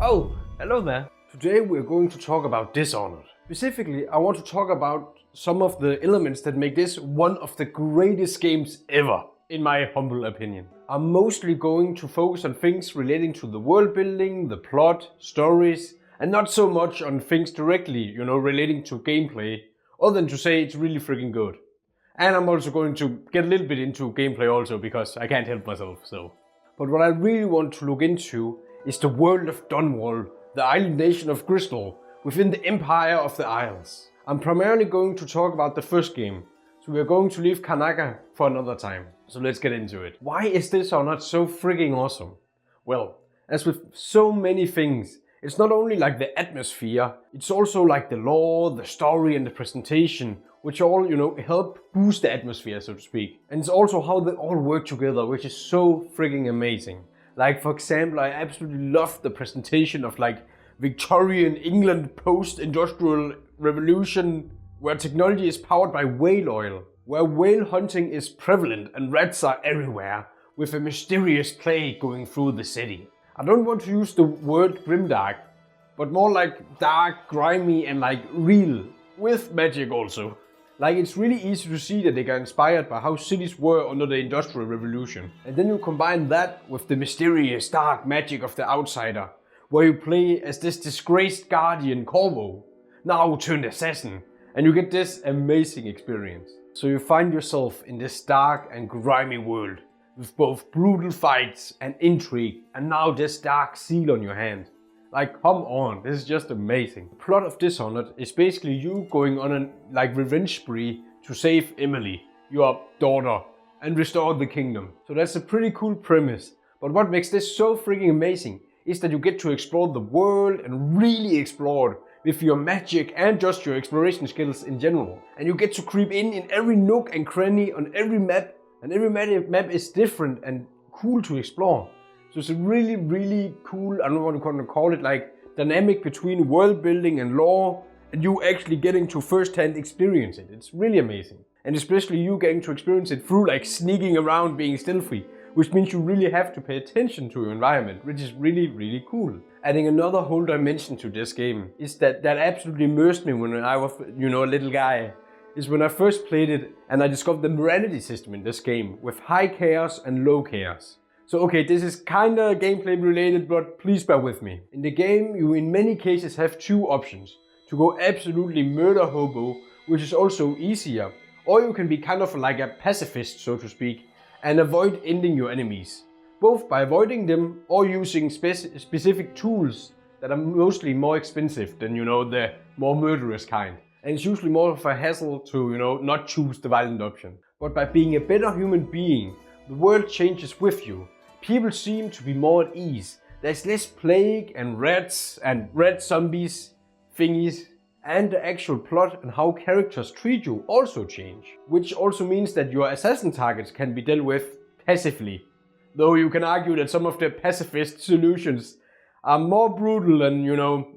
Oh, hello there. Today we're going to talk about Dishonored. Specifically, I want to talk about some of the elements that make this one of the greatest games ever, in my humble opinion. I'm mostly going to focus on things relating to the world building, the plot, stories, and not so much on things directly, relating to gameplay, other than to say it's really freaking good. And I'm also going to get a little bit into gameplay also, because I can't help myself, so. But what I really want to look into is the world of Dunwall, the island nation of Crystal, within the Empire of the Isles. I'm primarily going to talk about the first game, so we are going to leave Kanaka for another time. So let's get into it. Why is Dishonored so freaking awesome? Well, as with so many things, it's not only like the atmosphere, it's also like the lore, the story and the presentation, which all, help boost the atmosphere, so to speak. And it's also how they all work together, which is so freaking amazing. Like, for example, I absolutely love the presentation of like Victorian England post-industrial revolution, where technology is powered by whale oil, where whale hunting is prevalent and rats are everywhere, with a mysterious plague going through the city. I don't want to use the word grimdark, but more like dark, grimy and like real, with magic also. Like, it's really easy to see that they got inspired by how cities were under the Industrial Revolution. And then you combine that with the mysterious dark magic of the outsider, where you play as this disgraced guardian Corvo, now turned assassin, and you get this amazing experience. So you find yourself in this dark and grimy world, with both brutal fights and intrigue, and now this dark seal on your hand. Like, come on, this is just amazing. The plot of Dishonored is basically you going on a revenge spree to save Emily, your daughter, and restore the kingdom. So that's a pretty cool premise. But what makes this so freaking amazing is that you get to explore the world and really explore it with your magic and just your exploration skills in general. And you get to creep in every nook and cranny on every map, and every map is different and cool to explore. So it's a really, really cool, I don't want to call it like dynamic between world building and lore, and you actually getting to first-hand experience it. It's really amazing. And especially you getting to experience it through like sneaking around being stealthy, which means you really have to pay attention to your environment, which is really, really cool. Adding another whole dimension to this game is that absolutely immersed me when I was, a little guy, is when I first played it and I discovered the morality system in this game with high chaos and low chaos. So okay, this is kinda gameplay related, but please bear with me. In the game, you in many cases have two options. To go absolutely murder hobo, which is also easier, or you can be kind of like a pacifist, so to speak, and avoid ending your enemies. Both by avoiding them or using specific tools that are mostly more expensive than, the more murderous kind. And it's usually more of a hassle to, not choose the violent option. But by being a better human being, the world changes with you. People seem to be more at ease. There's less plague and rats and red zombies, thingies, and the actual plot and how characters treat you also change. Which also means that your assassin targets can be dealt with passively. Though you can argue that some of the pacifist solutions are more brutal than,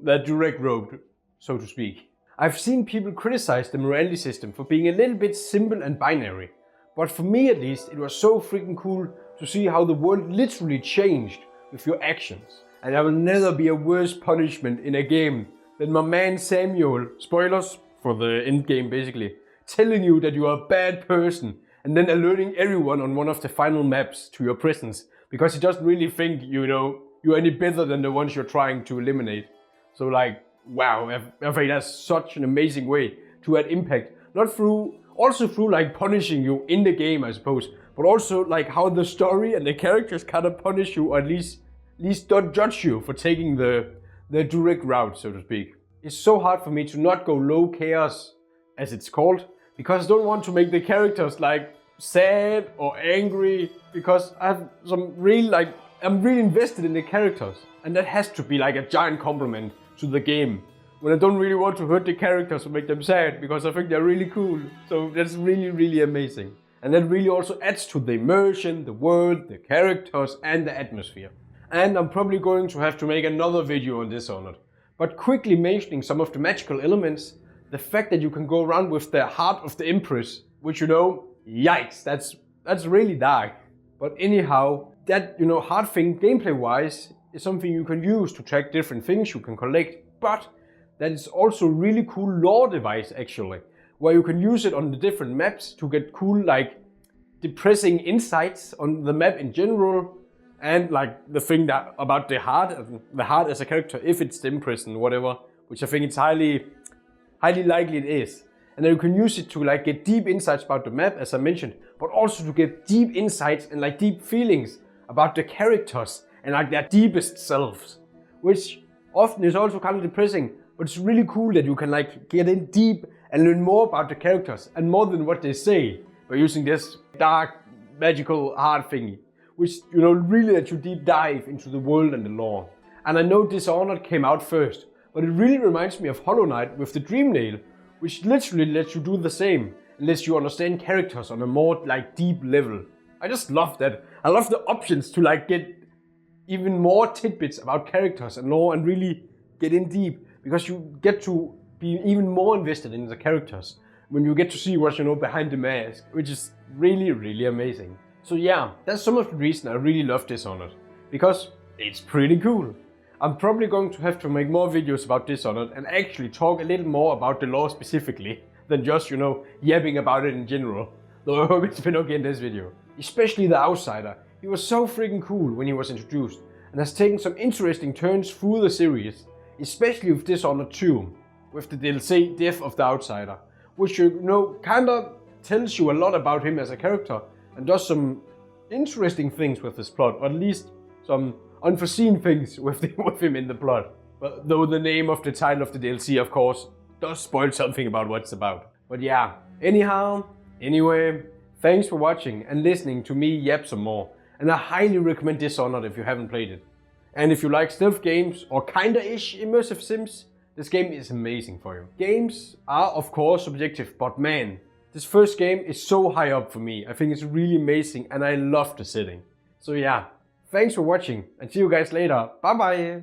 the direct road, so to speak. I've seen people criticize the morality system for being a little bit simple and binary. But for me at least, it was so freaking cool to see how the world literally changed with your actions. And there will never be a worse punishment in a game than my man Samuel, spoilers for the end game basically, telling you that you are a bad person and then alerting everyone on one of the final maps to your presence, because he doesn't really think, you're any better than the ones you're trying to eliminate. So like, wow, I think that's such an amazing way to add impact, also through like punishing you in the game, I suppose, but also like how the story and the characters kind of punish you, or at least don't judge you for taking the direct route, so to speak. It's so hard for me to not go low chaos, as it's called, because I don't want to make the characters like sad or angry, because I have I'm really invested in the characters, and that has to be like a giant compliment to the game. When I don't really want to hurt the characters or make them sad, because I think they're really cool. So that's really, really amazing. And that really also adds to the immersion, the world, the characters and the atmosphere. And I'm probably going to have to make another video on Dishonored. But quickly mentioning some of the magical elements, the fact that you can go around with the heart of the Empress, which yikes, that's really dark. But anyhow, that, hard thing gameplay-wise is something you can use to track different things you can collect, but that is also a really cool lore device actually, where you can use it on the different maps to get cool, like, depressing insights on the map in general, and like the thing that about the heart as a character, if it's dim prison, whatever, which I think it's highly likely it is. And then you can use it to like get deep insights about the map, as I mentioned, but also to get deep insights and like deep feelings about the characters and like their deepest selves, which often is also kind of depressing, but it's really cool that you can like get in deep and learn more about the characters and more than what they say by using this dark, magical heart thingy, which, really lets you deep dive into the world and the lore. And I know Dishonored came out first, but it really reminds me of Hollow Knight with the Dream Nail, which literally lets you do the same, and lets you understand characters on a more like deep level. I just love that. I love the options to like get even more tidbits about characters and lore and really get in deep, because you get to be even more invested in the characters when you get to see what's behind the mask, which is really, really amazing. So yeah, that's some of the reason I really love Dishonored, because it's pretty cool. I'm probably going to have to make more videos about Dishonored and actually talk a little more about the lore specifically than just, yapping about it in general. Though I hope it's been okay in this video. Especially the Outsider. He was so freaking cool when he was introduced and has taken some interesting turns through the series, especially with Dishonored 2, with the DLC Death of the Outsider, which kinda tells you a lot about him as a character and does some interesting things with his plot, or at least some unforeseen things with him in the plot. But though the name of the title of the DLC, of course, does spoil something about what it's about. But yeah, anyway, thanks for watching and listening to me yap some more. And I highly recommend Dishonored if you haven't played it. And if you like stealth games or kinda-ish immersive sims, this game is amazing for you. Games are of course subjective, but man, this first game is so high up for me. I think it's really amazing and I love the setting. So yeah, thanks for watching and see you guys later. Bye bye!